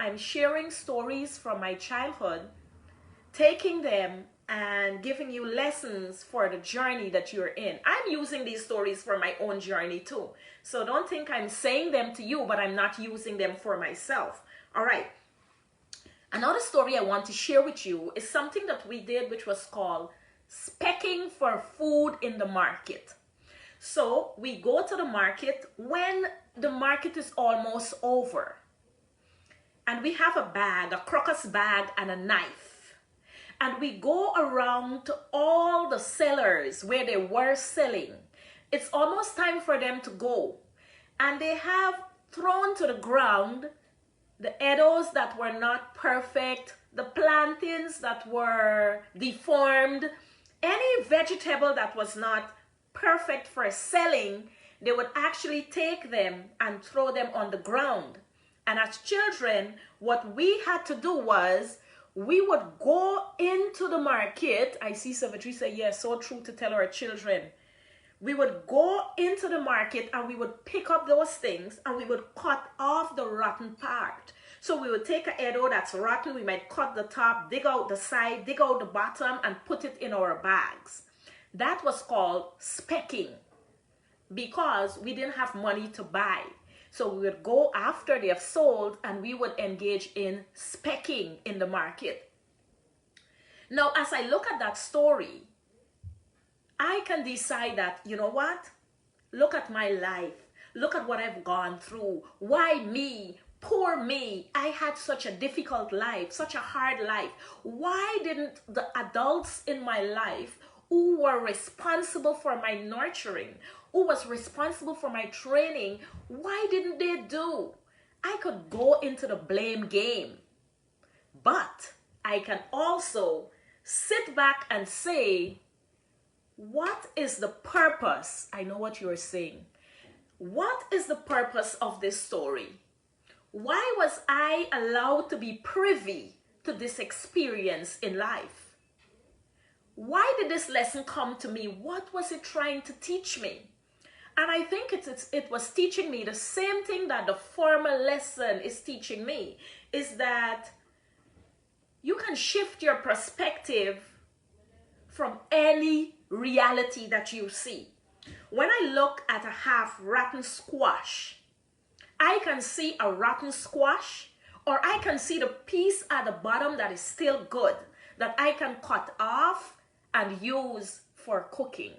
I'm sharing stories from my childhood, taking them and giving you lessons for the journey that you're in. I'm using these stories for my own journey too. So don't think I'm saying them to you, but I'm not using them for myself. All right. Another story I want to share with you is something that we did, which was called specking for food in the market. So we go to the market when the market is almost over. And we have a bag, a crocus bag and a knife. And we go around to all the sellers where they were selling. It's almost time for them to go. And they have thrown to the ground the edos that were not perfect, the plantains that were deformed, any vegetable that was not perfect for selling, they would actually take them and throw them on the ground. And as children, what we had to do was, we would go into the market. I see Savitri say, yes, so true to tell our children. We would go into the market and we would pick up those things and we would cut off the rotten part. So we would take an edo that's rotten, we might cut the top, dig out the side, dig out the bottom and put it in our bags. That was called specking because we didn't have money to buy. So we would go after they have sold and we would engage in specking in the market. Now, as I look at that story, I can decide that, you know what? Look at my life. Look at what I've gone through. Why me? Poor me. I had such a difficult life, such a hard life. Why didn't the adults in my life who were responsible for my nurturing, who was responsible for my training, why didn't they do? I could go into the blame game, but I can also sit back and say, what is the purpose? I know what you're saying. What is the purpose of this story? Why was I allowed to be privy to this experience in life? Why did this lesson come to me? What was it trying to teach me? And I think it was teaching me the same thing that the former lesson is teaching me, is that you can shift your perspective from any reality that you see. When I look at a half rotten squash, I can see a rotten squash, or I can see the piece at the bottom that is still good, that I can cut off and use for cooking.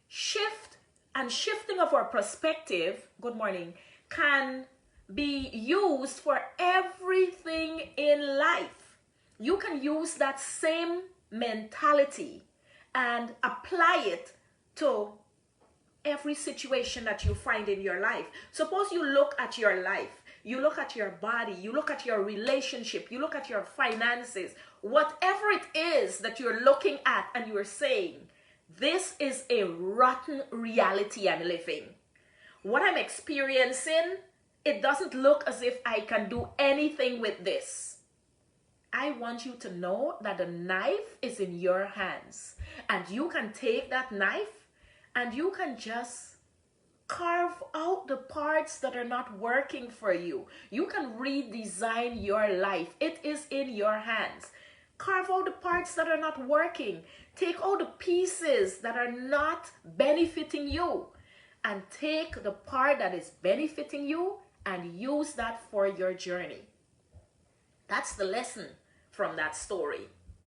Shifting of our perspective, good morning, can be used for everything in life. You can use that same mentality and apply it to every situation that you find in your life. Suppose you look at your life, you look at your body, you look at your relationship, you look at your finances, whatever it is that you're looking at and you're saying, this is a rotten reality I'm living. What I'm experiencing, it doesn't look as if I can do anything with this. I want you to know that the knife is in your hands, and you can take that knife and you can just carve out the parts that are not working for you. You can redesign your life. It is in your hands. Carve out the parts that are not working. Take out the pieces that are not benefiting you, and take the part that is benefiting you and use that for your journey. That's the lesson from that story.